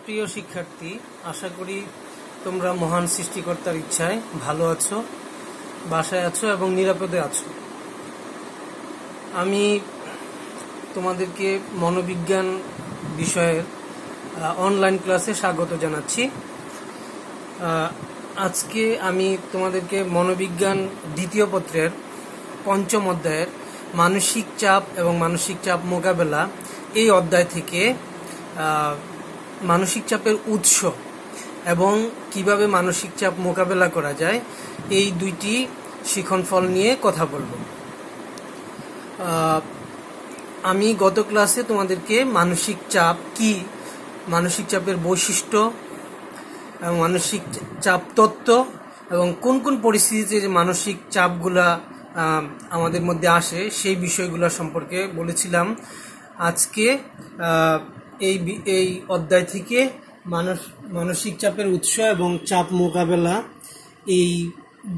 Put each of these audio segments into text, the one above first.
প্রিয় শিক্ষার্থী, আশা করি তোমরা মহান সৃষ্টিকর্তার ইচ্ছায় ভালো আছো, বাসায় আছো এবং নিরাপদে আছো। আমি তোমাদেরকে মনোবিজ্ঞান বিষয়ের অনলাইন ক্লাসে স্বাগত জানাচ্ছি। আজকে আমি তোমাদেরকে মনোবিজ্ঞান দ্বিতীয় পত্রের পঞ্চম অধ্যায়ের মানসিক চাপ এবং মানসিক চাপ মোকাবেলা এই অধ্যায় থেকে মানসিক চাপের উৎস এবং কিভাবে মানসিক চাপ মোকাবেলা করা যায় এই দুইটি শিক্ষণফল নিয়ে কথা বলবো। আমি গত ক্লাসে তোমাদেরকে মানসিক চাপ কি, মানসিক চাপের বৈশিষ্ট্য এবং মানসিক চাপ তত্ত্ব এবং কোন কোন পরিস্থিতিতে মানসিক চাপগুলা আমাদের মধ্যে আসে সেই বিষয়গুলো সম্পর্কে বলেছিলাম। আজকে এই অধ্যায় থেকে মানসিক চাপের উৎস এবং চাপ মোকাবেলা এই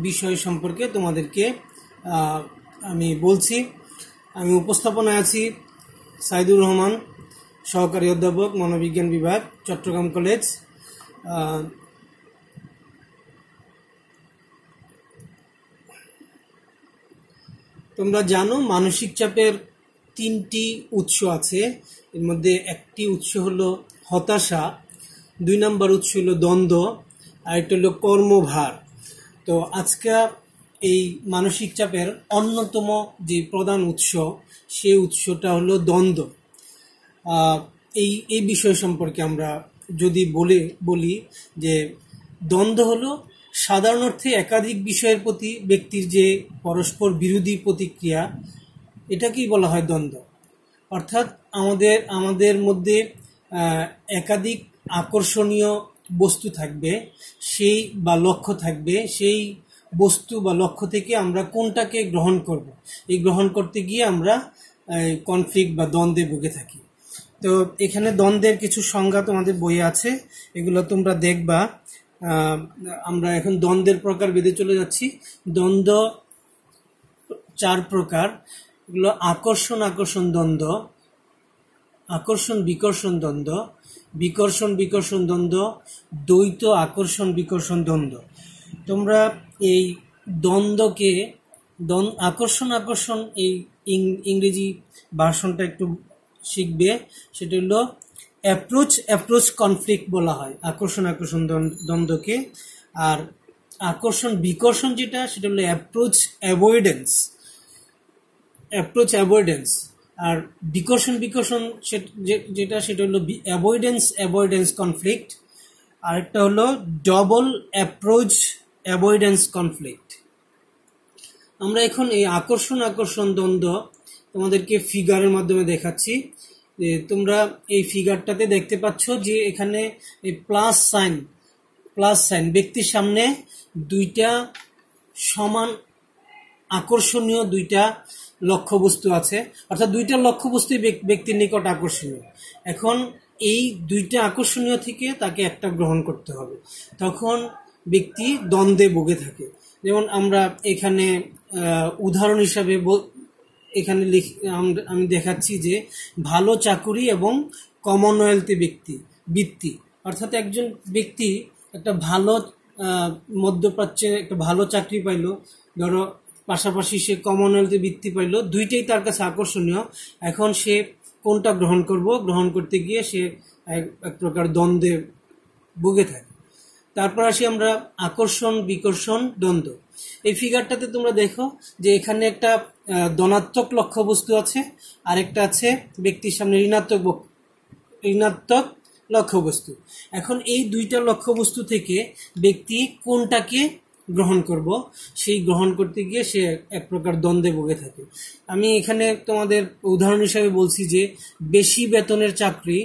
বিষয় সম্পর্কে তোমাদেরকে আমি বলছি। আমি উপস্থাপনায় আছি সাইদুর রহমান, সহকারী অধ্যাপক, মনোবিজ্ঞান বিভাগ, চট্টগ্রাম কলেজ। তোমরা জানো মানসিক চাপের তিনটি উৎস আছে। এর মধ্যে একটি উৎস হলো হতাশা, 2 নম্বর উৎস হলো দ্বন্দ্ব, আর একটা হলো কর্মভার। তো আজকে এই মানসিক চাপের অন্যতম যে প্রধান উৎস, সেই উৎসটা হলো দ্বন্দ্ব। এই বিষয় সম্পর্কে আমরা যদি বলি যে দ্বন্দ্ব হলো সাধারণ অর্থে একাধিক বিষয়ের প্রতি ব্যক্তির যে পরস্পর বিরোধী প্রতিক্রিয়া, এটাকেই বলা হয় দ্বন্দ্ব। অর্থাৎ আমাদের মধ্যে একাধিক আকর্ষণীয় বস্তু থাকবে, সেই বা লক্ষ্য থাকবে, সেই বস্তু বা লক্ষ্য থেকে আমরা কোনটাকে গ্রহণ করব, এই গ্রহণ করতে গিয়ে আমরা কনফ্লিক্ট বা দ্বন্দ্বে ভুগে থাকি। তো এখানে দ্বন্দ্বের কিছু সংজ্ঞা তোমাদের বইয়ে আছে, এগুলো তোমরা দেখবা। আমরা এখন দ্বন্দ্বের প্রকার বেঁধে চলে যাচ্ছি। দ্বন্দ্ব 4 প্রকার। এগুলো আকর্ষণ দ্বন্দ্ব, আকর্ষণ বিকর্ষণ দ্বন্দ্ব, বিকর্ষণ দ্বন্দ্ব, দ্বৈত আকর্ষণ দ্বন্দ্ব। তোমরা এই দ্বন্দ্বকে আকর্ষণ এই ইংরেজি ভার্সনটা একটু শিখবে। সেটা হলো অ্যাপ্রোচ কনফ্লিক্ট বলা হয় আকর্ষণ দ্বন্দ্বকে। আর আকর্ষণ বিকর্ষণ যেটা, সেটা হলো অ্যাপ্রোচ অ্যাভয়েডেন্স। আর বিকর্ষণ যেটা, সেটা হলো অ্যাভয়েডেন্স কনফ্লিক্ট। আরেকটা হলো ডবল অ্যাপ্রোচ অ্যাভয়েডেন্স কনফ্লিক্ট। আমরা এখন এই আকর্ষণ দ্বন্দ্ব তোমাদেরকে ফিগারের মাধ্যমে দেখাচ্ছি। তোমরা এই ফিগারটাতে দেখতে পাচ্ছ যে এখানে এই প্লাস সাইন ব্যক্তির সামনে দুইটা সমান আকর্ষণীয় দুইটা লক্ষ্যবস্তু আছে, অর্থাৎ দুইটা লক্ষ্যবস্তু ব্যক্তির নিকট আকর্ষণীয়। এখন এই দুইটা আকর্ষণীয় থেকে তাকে একটা গ্রহণ করতে হবে, তখন ব্যক্তি দ্বন্দ্বে ভুগে থাকে। যেমন আমরা এখানে উদাহরণ হিসাবে এখানে আমি দেখাচ্ছি যে ভালো চাকুরি এবং কমনওয়েলথে বৃত্তি। অর্থাৎ একজন ব্যক্তি একটা ভালো মধ্যপ্রাচ্যে একটা ভালো চাকরি পাইলো, ধরো পাশাপাশি সে কমনওয়েলথে বৃত্তি পাইলো, দুইটাই তার কাছে আকর্ষণীয়। এখন সে কোনটা গ্রহণ করতে গিয়ে সে এক প্রকার দ্বন্দ্বে ভুগে থাকে। তারপর আসি আমরা আকর্ষণ বিকর্ষণ দ্বন্দ্ব। এই ফিগারটাতে তোমরা দেখো যে এখানে একটা ধনাত্মক লক্ষ্যবস্তু আছে, আর একটা আছে ব্যক্তির সামনে ঋণাত্মক লক্ষ্যবস্তু। এখন এই দুইটা লক্ষ্যবস্তু থেকে ব্যক্তি কোনটাকে গ্রহণ করব, সেই গ্রহণ করতে গিয়ে সে এক প্রকার দ্বন্দ্বে ভুগে থাকে। আমি এখানে তোমাদের উদাহরণ হিসাবে বলছি যে বেশি বেতনের চাকরি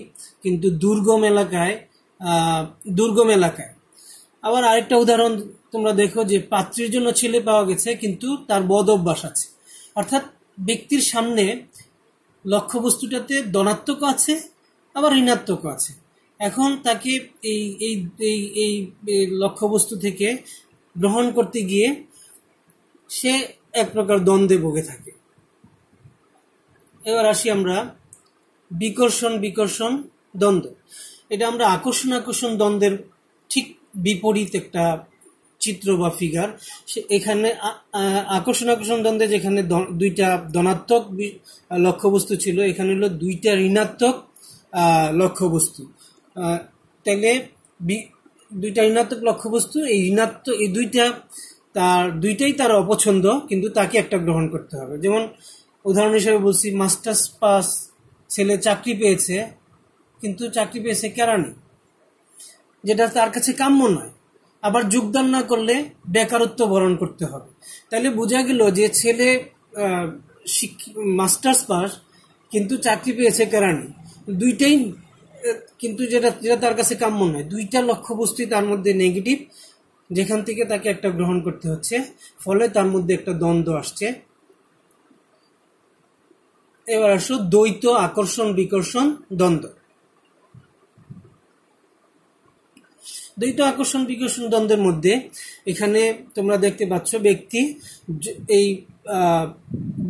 কিন্তু দুর্গম এলাকায়। আবার আরেকটা উদাহরণ তোমরা দেখো যে পাত্রীর জন্য ছেলে পাওয়া গেছে কিন্তু তার বদ অভ্যাস আছে। অর্থাৎ ব্যক্তির সামনে লক্ষ্যবস্তুটাতে ধনাত্মক আছে, আবার ঋণাত্মক আছে। এখন তাকে এই লক্ষ্যবস্তু থেকে গ্রহণ করতে গিয়ে সে এক প্রকার দ্বন্দ্বে ভুগে থাকে। এবার আসি আমরা বিকর্ষণ দ্বন্দ্ব। এটা আমরা আকর্ষণ আকর্ষণ দ্বন্দ্বের ঠিক বিপরীত একটা চিত্র বা ফিগার। এখানে আকর্ষণ আকর্ষণ দ্বন্দ্বে যেখানে দুইটা ধনাত্মক লক্ষ্যবস্তু ছিল, এখানে হলো দুইটা ঋণাত্মক লক্ষ্যবস্তু। তাহলে দুইটা ঋণাত্মক লক্ষ্যবস্তু, এই ঋণাত্মক এই দুইটাই তার অপছন্দ, কিন্তু তাকে একটা গ্রহণ করতে হবে। যেমন উদাহরণ হিসেবে বলছি, মাস্টার্স পাস ছেলে চাকরি পেয়েছে, কিন্তু চাকরি পেয়েছে কেরানি, যেটা তার কাছে কাম্য নয়। আবার যোগদান না করলে বেকারত্ব বরণ করতে হবে। তাহলে বোঝা গেল যে ছেলে মাস্টার্স পাস কিন্তু চাকরি পেয়েছে কেরানি, দুইটাই কিন্তু যেটা তার কাছে কাম্য নয়। দুইটা লক্ষ্যবস্তুই তার মধ্যে নেগেটিভ, যেখান থেকে তাকে একটা গ্রহণ করতে হচ্ছে, ফলে তার মধ্যে একটা দ্বন্দ্ব আসছে। এবার আসো দ্বৈত আকর্ষণ বিকর্ষণ দ্বন্দ্ব। দ্বৈত আকর্ষণ বিকর্ষণ দ্বন্দ্বের মধ্যে এখানে তোমরা দেখতে পাচ্ছ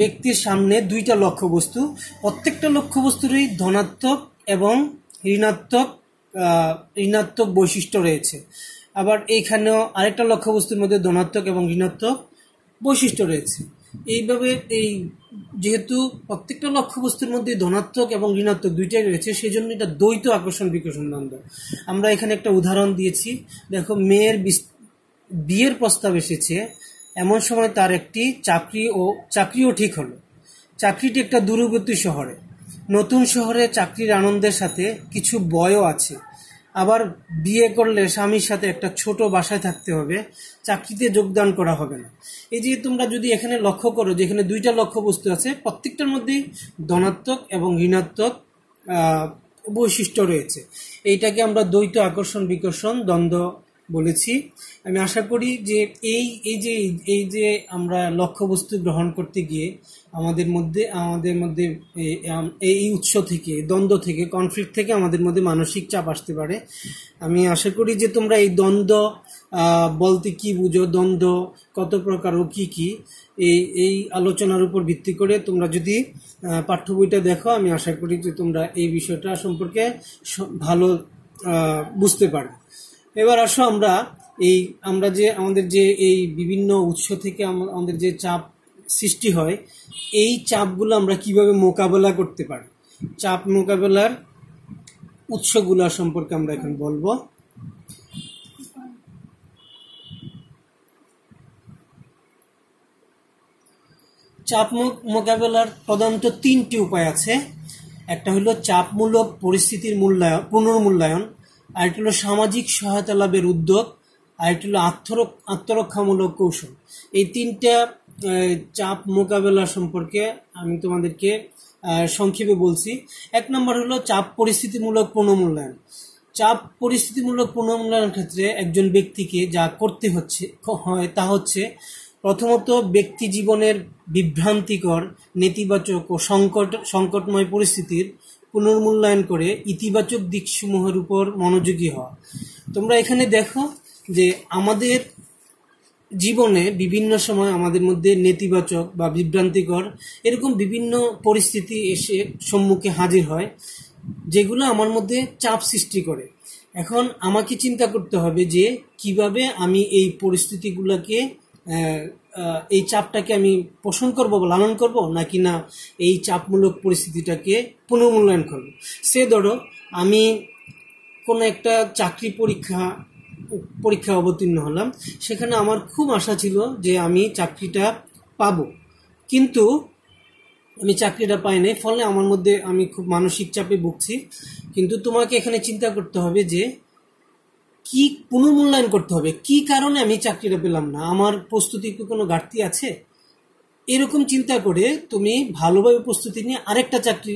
ব্যক্তির সামনে দুইটা লক্ষ্যবস্তু, প্রত্যেকটা লক্ষ্যবস্তুরই ধনাত্মক এবং ঋণাত্মক বৈশিষ্ট্য রয়েছে। আবার এইখানেও আরেকটা লক্ষ্যবস্তুর মধ্যে ধনাত্মক এবং ঋণাত্মক বৈশিষ্ট্য রয়েছে। এইভাবে যেহেতু প্রত্যেকটা লক্ষ্যবস্তুর মধ্যে ধনাত্মক এবং ঋণাত্মক দুইটাই রয়েছে, সেই জন্য এটা দ্বৈত আকর্ষণ বিকর্ষণ দ্বন্দ্ব। আমরা এখানে একটা উদাহরণ দিয়েছি। দেখো, মেয়ের বিয়ের প্রস্তাব এসেছে, এমন সময় তার একটি চাকরিও ঠিক হলো। চাকরিটি একটা দূরবর্তী শহরে। নতুন শহরে চাকরির আনন্দের সাথে কিছু ভয়ও আছে। আবার বিয়ে করলে স্বামীর সাথে একটা ছোট বাসায় থাকতে হবে, চাকরিতে যোগদান করা হবে না। এই যে তোমরা যদি এখানে লক্ষ্য করো, যেখানে দুইটা লক্ষ্যবস্তু আছে, প্রত্যেকটার মধ্যেই ধনাত্মক এবং ঋণাত্মক বৈশিষ্ট্য রয়েছে। এইটাকে আমরা দ্বৈত আকর্ষণ বিকর্ষণ দ্বন্দ্ব বলেছি। আমি আশা করি যে এই যে আমরা লক্ষ্যবস্তু গ্রহণ করতে গিয়ে আমাদের মধ্যে এই উৎস থেকে, দ্বন্দ্ব থেকে, কনফ্লিক্ট থেকে আমাদের মধ্যে মানসিক চাপ আসতে পারে। আমি আশা করি যে তোমরা এই দ্বন্দ্ব বলতে কি বুঝো, দ্বন্দ্ব কত প্রকার ও কি এই আলোচনার উপর ভিত্তি করে তোমরা যদি পাঠ্য বইটা দেখো, আমি আশা করি যে তোমরা এই বিষয়টা সম্পর্কে ভালো বুঝতে পারবে। এবার আসো আমরা যে আমাদের যে এই বিভিন্ন উৎস থেকে আমাদের যে চাপ সৃষ্টি হয়, এই চাপগুলো আমরা কিভাবে মোকাবেলা করতে পারি, চাপ মোকাবেলার উৎসগুলো সম্পর্কে আমরা এখন বলবো। চাপ মোকাবেলার প্রধানত তিনটি উপায় আছে। একটা হলো চাপমূলক পরিস্থিতির পুনর্মূল্যায়ন, আরেকটি হলো সামাজিক সহায়তা লাভের উদ্যোগ, আরেকটি হলো আত্মরক্ষামূলক কৌশল। এই তিনটা চাপ মোকাবেলা সম্পর্কে আমি তোমাদেরকে সংক্ষেপে বলছি। এক নম্বর হলো চাপ পরিস্থিতিমূলক পুনর্মূল্যায়ন। চাপ পরিস্থিতিমূলক পুনর্মূল্যায়নের ক্ষেত্রে একজন ব্যক্তিকে যা করতে হয় তা হচ্ছে, প্রথমত ব্যক্তি জীবনের বিভ্রান্তিকর, নেতিবাচক ও সংকটময় পরিস্থিতির পুনর্মূল্যায়ন করে ইতিবাচক দিকসমূহের উপর মনোযোগী হওয়া। তোমরা এখানে দেখো যে আমাদের জীবনে বিভিন্ন সময় আমাদের মধ্যে নেতিবাচক বা বিভ্রান্তিকর এরকম বিভিন্ন পরিস্থিতি এসে সম্মুখে হাজির হয়, যেগুলো আমার মধ্যে চাপ সৃষ্টি করে। এখন আমাকে চিন্তা করতে হবে যে কিভাবে আমি এই পরিস্থিতিগুলোকে, এই চাপটাকে আমি পোষণ করব বা লালন করব, নাকি না এই চাপমূলক পরিস্থিতিটাকে পুনর্মূল্যায়ন করব। সে ধরো আমি কোনো একটা চাকরি পরীক্ষা অবতীর্ণ হলাম, সেখানে আমার খুব আশা ছিল যে আমি চাকরিটা পাবো, কিন্তু আমি চাকরিটা পাইনি, ফলে আমার মধ্যে আমি খুব মানসিক চাপে ভুগছি। কিন্তু তোমাকে এখানে চিন্তা করতে হবে যে কি পুনর্মূল্যায়ন করতে হবে, কি কারণে আমি চাকরিটা পেলাম না, আমার প্রস্তুতির কোনো ঘাটতি আছে। এরকম চিন্তা করে তুমি ভালোভাবে প্রস্তুতি নিয়ে আরেকটা চাকরি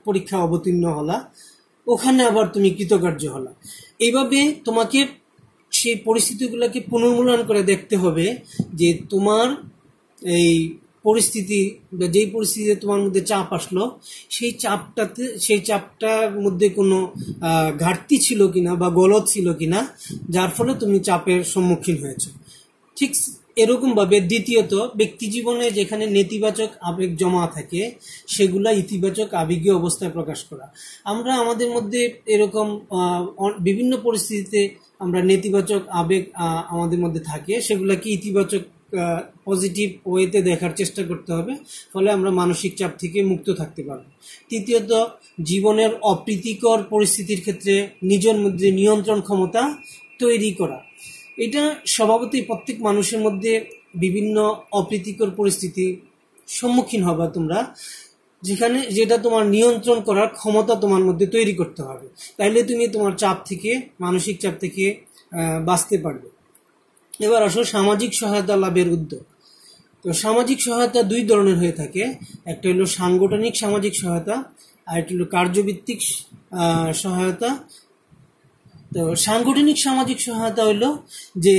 পরীক্ষা অবতীর্ণ হলা, ওখানে আবার তুমি কৃতকার্য হলা। এইভাবে তোমাকে সেই পরিস্থিতিগুলোকে পুনর্মূল্যায়ন করে দেখতে হবে যে তোমার এই পরিস্থিতি বা যেই পরিস্থিতিতে তোমার মধ্যে চাপ আসলো, সেই চাপটার মধ্যে কোনো ঘাটতি ছিল কিনা বা গলদ ছিল কিনা, যার ফলে তুমি চাপের সম্মুখীন হয়েছো। ঠিক এরকমভাবে দ্বিতীয়ত ব্যক্তি জীবনে যেখানে নেতিবাচক আবেগ জমা থাকে সেগুলা ইতিবাচক আবেগীয় অবস্থায় প্রকাশ করা। আমরা আমাদের মধ্যে এরকম বিভিন্ন পরিস্থিতিতে আমরা নেতিবাচক আবেগ আমাদের মধ্যে থাকে, সেগুলাকে ইতিবাচক পজিটিভ ওয়েতে দেখার চেষ্টা করতে হবে, ফলে আমরা মানসিক চাপ থেকে মুক্ত থাকতে পারব। তৃতীয়ত, জীবনের অপ্রীতিকর পরিস্থিতির ক্ষেত্রে নিজের মধ্যে নিয়ন্ত্রণ ক্ষমতা তৈরি করা। এটা স্বভাবতই প্রত্যেক মানুষের মধ্যে বিভিন্ন অপ্রীতিকর পরিস্থিতি সম্মুখীন হবা তোমরা, যেটা তোমার নিয়ন্ত্রণ করার ক্ষমতা তোমার মধ্যে তৈরি করতে হবে, তাইলে তুমি তোমার চাপ থেকে, মানসিক চাপ থেকে বাঁচতে পারবে। এবার আসো সামাজিক সহায়তা লাভের উদ্যোগ। তো সামাজিক সহায়তা দুই ধরনের হয়ে থাকে, একটা হলো সাংগঠনিক সামাজিক সহায়তা, আর একটা হলো কার্যভিত্তিক সহায়তা। তো সাংগঠনিক সামাজিক সহায়তা হলো যে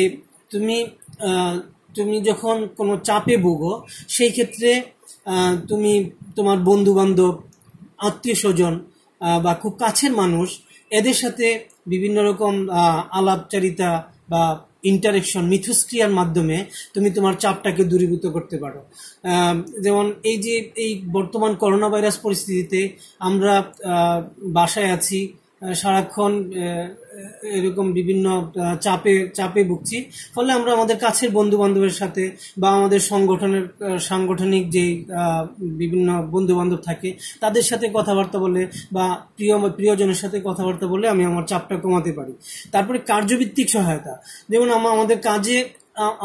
তুমি যখন কোনো চাপে ভোগো, সেই ক্ষেত্রে তুমি তোমার বন্ধু বান্ধব, আত্মীয় স্বজন বা খুব কাছের মানুষ, এদের সাথে বিভিন্ন রকম আলাপচারিতা বা ইন্টারেকশন, মিথস্ক্রিয়ার মাধ্যমে তুমি তোমার চাপটাকে দূরীভূত করতে পারো। যেমন এই বর্তমান করোনা ভাইরাস পরিস্থিতিতে আমরা বাসায় আছি, সারাক্ষণ এরকম বিভিন্ন চাপে ভুগছি, ফলে আমরা আমাদের কাছের বন্ধু বান্ধবের সাথে বা আমাদের সাংগঠনিক যে বিভিন্ন বন্ধু বান্ধব থাকে তাদের সাথে কথাবার্তা বলে বা প্রিয়জনের সাথে কথাবার্তা বলে আমি আমার চাপটা কমাতে পারি। তারপরে কার্যভিত্তিক সহায়তা, যেমন আমাদের কাজে,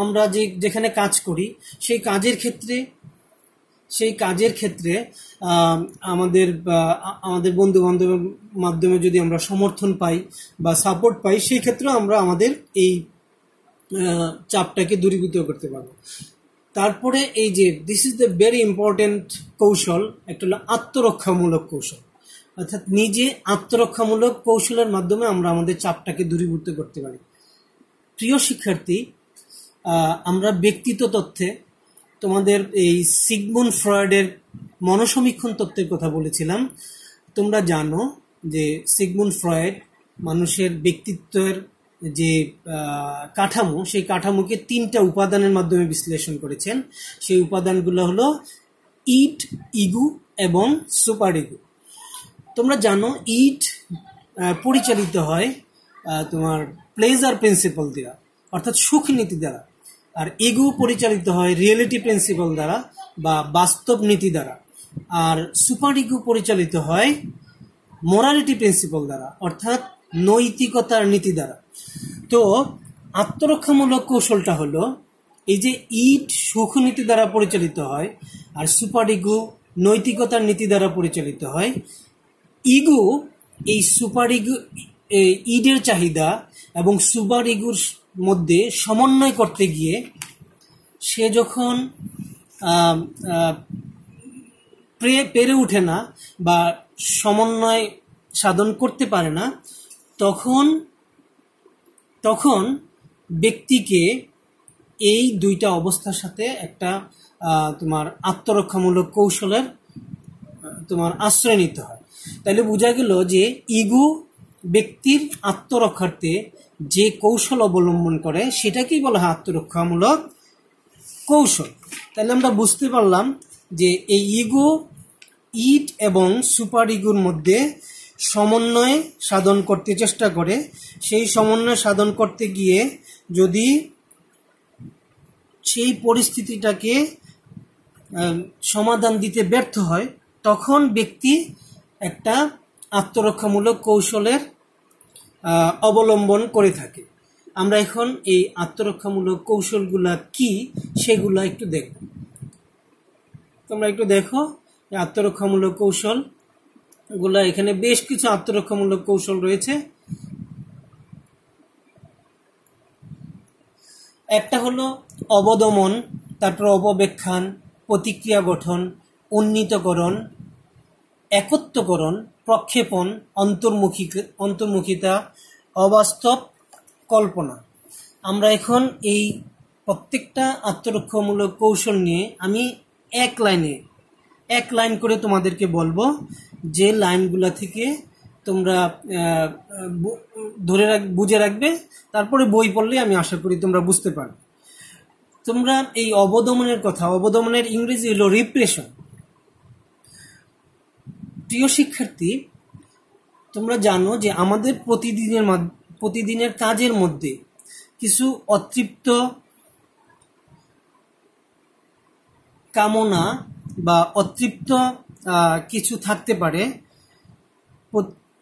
আমরা যেখানে কাজ করি সেই কাজের ক্ষেত্রে আমাদের বন্ধু বান্ধবের মাধ্যমে যদি আমরা সমর্থন পাই বা সাপোর্ট পাই, সেই ক্ষেত্রেও আমরা আমাদের এই চাপটাকে দূরীভূত করতে পারবো। তারপরে this is the very important কৌশল, একটা হলো আত্মরক্ষামূলক কৌশল, অর্থাৎ নিজে আত্মরক্ষামূলক কৌশলের মাধ্যমে আমরা আমাদের চাপটাকে দূরীভূত করতে পারি। প্রিয় শিক্ষার্থী, আমরা ব্যক্তিত্ব তত্ত্বে তোমাদের এই সিগমুন্ড ফ্রয়েডের মনোসমীক্ষণ তত্ত্বের কথা বলেছিলাম। তোমরা জানো যে সিগমুন্ড ফ্রয়েড মানুষের ব্যক্তিত্বের যে কাঠামো, সেই কাঠামোকে 3টা উপাদানের মাধ্যমে বিশ্লেষণ করেছেন। সেই উপাদানগুলো হলো ইট, ইগো এবং সুপার ইগো। তোমরা জানো ইট পরিচালিত হয় তোমার প্লেজার প্রিন্সিপাল দ্বারা, অর্থাৎ সুখ নীতি দ্বারা, আর ইগো পরিচালিত হয় রিয়েলিটি প্রিন্সিপাল দ্বারা বা বাস্তব নীতি দ্বারা, আর সুপার ইগো পরিচালিত হয় মোরালিটি প্রিন্সিপাল দ্বারা, অর্থাৎ নৈতিকতার নীতি দ্বারা। তো আত্মরক্ষামূলক কৌশলটা হলো এই যে ইট সুখ নীতি দ্বারা পরিচালিত হয় আর সুপার ইগো নৈতিকতার নীতি দ্বারা পরিচালিত হয়। ইগো এই সুপার ইগো, ইডের চাহিদা এবং সুপার ইগোর মধ্যে সমন্বয় করতে গিয়ে সে যখন পেরে ওঠে না বা সমন্বয় সাধন করতে পারে না, তখন ব্যক্তিকে এই দুইটা অবস্থার সাথে একটা তোমার আত্মরক্ষামূলক কৌশলের তোমার আশ্রয় নিতে হয়। তাহলে বোঝা গেল যে ইগো ব্যক্তির আত্মরক্ষার্থে যে কৌশল অবলম্বন করে সেটাকেই বলা হয় আত্মরক্ষামূলক কৌশল। তাহলে আমরা বুঝতে পারলাম যে এই ইগো ইট এবং সুপার ইগোর মধ্যে সমন্বয় সাধন করতে চেষ্টা করে। সেই সমন্বয় সাধন করতে গিয়ে যদি সেই পরিস্থিতিটাকে সমাধান দিতে ব্যর্থ হয়, তখন ব্যক্তি একটা আত্মরক্ষামূলক কৌশলের অবলম্বন করে থাকে। আমরা এখন এই আত্মরক্ষামূলক কৌশলগুলা কি সেগুলা একটু দেখব। তোমরা একটু দেখো আত্মরক্ষামূলক কৌশলগুলা, এখানে বেশ কিছু আত্মরক্ষামূলক কৌশল রয়েছে। একটা হলো অবদমন, তারপর অপব্যাখ্যান, প্রতিক্রিয়া গঠন, উন্নীতকরণ, একত্বকরণ, প্রক্ষেপণ, অন্তর্মুখিতা, অবাস্তব কল্পনা। আমরা এখন এই প্রত্যেকটা আত্মরক্ষামূলক কৌশল নিয়ে আমি এক লাইন করে তোমাদেরকে বলবো, যে লাইনগুলা থেকে তোমরা বুঝে রাখবে, তারপরে বই পড়লে আমি আশা করি তোমরা বুঝতে পারবে। তোমরা এই অবদমনের ইংরেজি হলো রিপ্রেশন। প্রিয় শিক্ষার্থী, তোমরা জানো যে আমাদের প্রতিদিনের কাজের মধ্যে কিছু অতৃপ্ত কামনা বা অতৃপ্ত কিছু থাকতে পারে,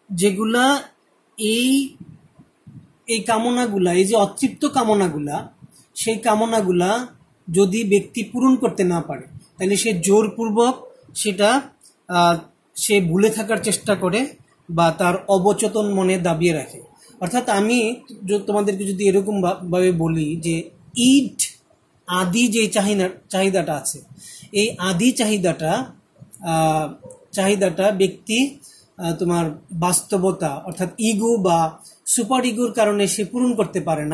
যেগুলা এই কামনাগুলা, এই যে অতৃপ্ত কামনাগুলা, সেই কামনাগুলা যদি ব্যক্তি পূরণ করতে না পারে তাহলে সে জোরপূর্বক সেটা সে ভুলে থাকার চেষ্টা করে বা তার অবচেতন মনে দাবিয়ে রাখে। অর্থাৎ আমি তোমাদেরকে যদি এরকম ভাবে বলি যে আদি যে চাহিদাটা আছে, এই আদি চাহিদাটা ব্যক্তি তোমার বাস্তবতা অর্থাৎ ইগো বা সুপার ইগোর কারণে সে পূরণ করতে পারে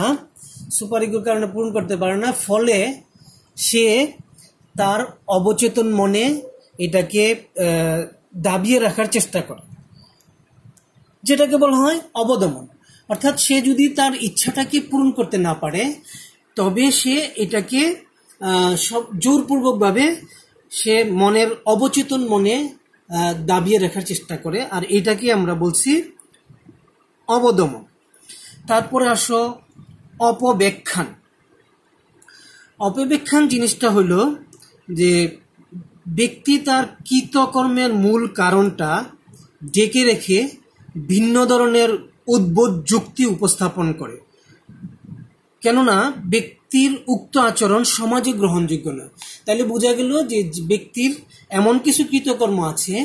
না, ফলে সে তার অবচেতন মনে এটাকে দাবিয়ে রাখার চেষ্টা করে, যেটাকে বলা হয় অবদমন। অর্থাৎ সে যদি তার ইচ্ছাটাকে পূরণ করতে না পারে তবে সে এটাকে জোরপূর্বকভাবে সে মনের অবচেতন মনে দাবিয়ে রাখার চেষ্টা করে, আর এটাকে আমরা বলছি অবদমন। তারপরে আসো অপব্যাখ্যান জিনিসটা হলো যে ব্যক্তি তার কৃতকর্মের মূল কারণটা ডেকে রেখে ভিন্ন ধরনের উদ্ভট যুক্তি উপস্থাপন করে, কেননা ব্যক্তির উক্ত আচরণ সমাজে গ্রহণযোগ্য না। তাহলে বোঝা গেল যে ব্যক্তির এমন কিছু কৃতকর্ম আছে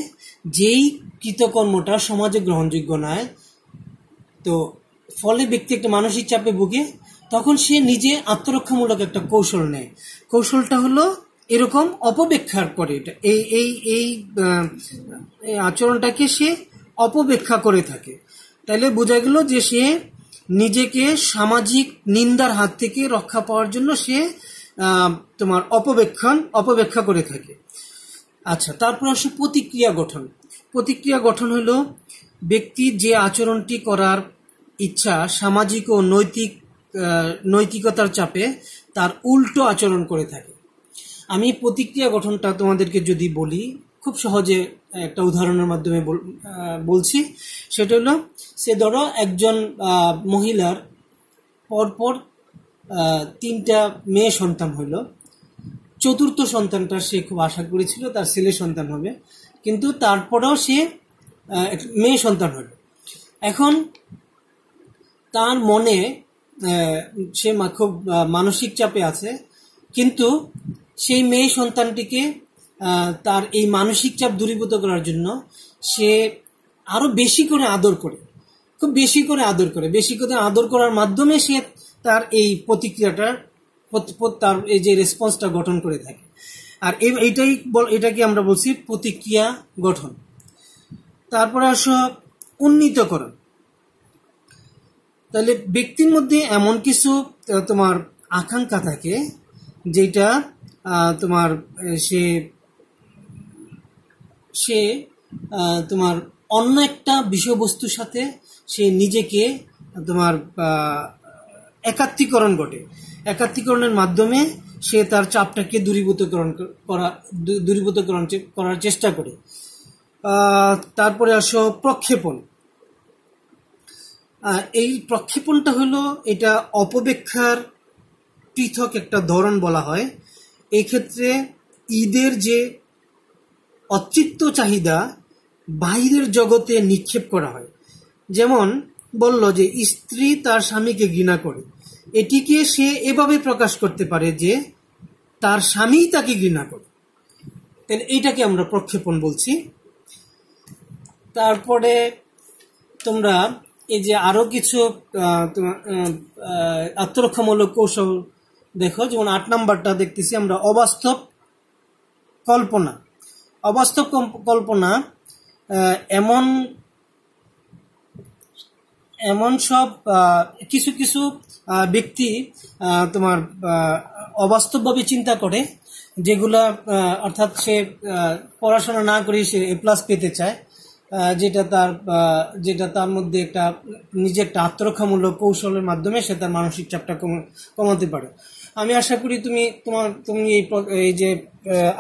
যেই কৃতকর্মটা সমাজে গ্রহণযোগ্য নয়, তো ফলে ব্যক্তি একটা মানসিক চাপে ভুগে, তখন সে নিজে আত্মরক্ষামূলক একটা কৌশল নেয়। কৌশলটা হলো এরকম অপব্যাখ্যা করে, এটা এই আচরণটাকে সে অপব্যাখ্যা করে থাকে। তাইলে বোঝা গেল যে সে নিজেকে সামাজিক নিন্দার হাত থেকে রক্ষা পাওয়ার জন্য সে তোমার অপব্যাখ্যা করে থাকে। আচ্ছা, তারপর আসে প্রতিক্রিয়া গঠন হলো ব্যক্তি যে আচরণটি করার ইচ্ছা সামাজিক ও নৈতিকতার চাপে তার উল্টো আচরণ করে থাকে। আমি প্রতিক্রিয়া গঠনটা তোমাদেরকে যদি বলি, খুব সহজে একটা উদাহরণের মাধ্যমে বলছি। সেটা হলো, সে ধরো একজন মহিলার পরপর 3টা মেয়ে সন্তান হইল, চতুর্থ সন্তানটা সে খুব আশা করেছিল তার ছেলে সন্তান হবে, কিন্তু তারপরেও সে মেয়ে সন্তান হইল। এখন তার মনে সে খুব মানসিক চাপে আছে, কিন্তু সেই মেয়ে সন্তানটিকে তার এই মানসিক চাপ দূরীভূত করার জন্য সে আরো বেশি করে আদর করে, খুব বেশি করে আদর করার মাধ্যমে সে তার এই প্রতিক্রিয়াটার তার এই যে রেসপন্সটা গঠন করে থাকে। আর এটাকে আমরা বলছি প্রতিক্রিয়া গঠন। তারপরে আসো উন্নীতকরণ। তাহলে ব্যক্তির মধ্যে এমন কিছু তোমার আকাঙ্ক্ষা থাকে যেটা তোমার সে তোমার অন্য একটা বিষয়বস্তুর সাথে সে নিজেকে তোমার একাত্মীকরণের মাধ্যমে সে তার চাপটাকে দূরীভূত করার চেষ্টা করে। তারপরে আসো প্রক্ষেপণ। এই প্রক্ষেপণটা হলো এটা অপব্যাখ্যার পৃথক একটা ধরন বলা হয়। এই ক্ষেত্রে ঈদের যে অতৃপ্ত চাহিদা বাইরের জগতে নিক্ষেপ করা হয়, যেমন বলল যে স্ত্রী তার স্বামীকে ঘৃণা করে, এটিকে সে এভাবে প্রকাশ করতে পারে যে তার স্বামী তাকে ঘৃণা করে, তাহলে এইটাকে আমরা প্রক্ষেপণ বলছি। তারপরে তোমরা এই যে আরো কিছু আত্মরক্ষামূলক কৌশল দেখো, যেমন 8 নাম্বারটা দেখতেছি আমরা, অবাস্তব কল্পনা এমন সব কিছু ব্যক্তি তোমার অবাস্তবভাবে চিন্তা করে, যেগুলা অর্থাৎ সে পড়াশোনা না করে সে A+ পেতে চায়, যেটা তার মধ্যে একটা নিজের একটা আত্মরক্ষামূলক কৌশলের মাধ্যমে সে তার মানসিক চাপটা কমাতে পারে। আমি আশা করি তুমি এই যে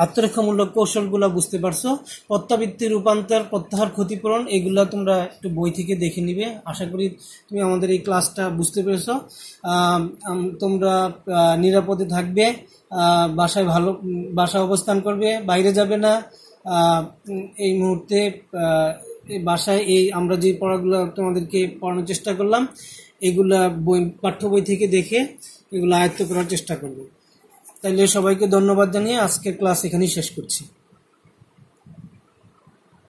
আত্মরক্ষামূলক কৌশলগুলো বুঝতে পারছো। প্রত্যাবৃত্তি, রূপান্তর, প্রত্যাহার, ক্ষতিপূরণ, এগুলা তোমরা একটু বই থেকে দেখে নিবে। আশা করি তুমি আমাদের এই ক্লাসটা বুঝতে পেরেছো। তোমরা নিরাপদে থাকবে, বাসায় অবস্থান করবে, বাইরে যাবে না। এই মুহূর্তে বাসায় আমরা যে পড়াগুলো তোমাদেরকে পড়ানোর চেষ্টা করলাম, এগুলা পাঠ্য বই থেকে দেখে এগুলো আয়ত্ত করার চেষ্টা করবে। তাইলে সবাইকে ধন্যবাদ জানিয়ে আজকের ক্লাস এখানেই শেষ করছি।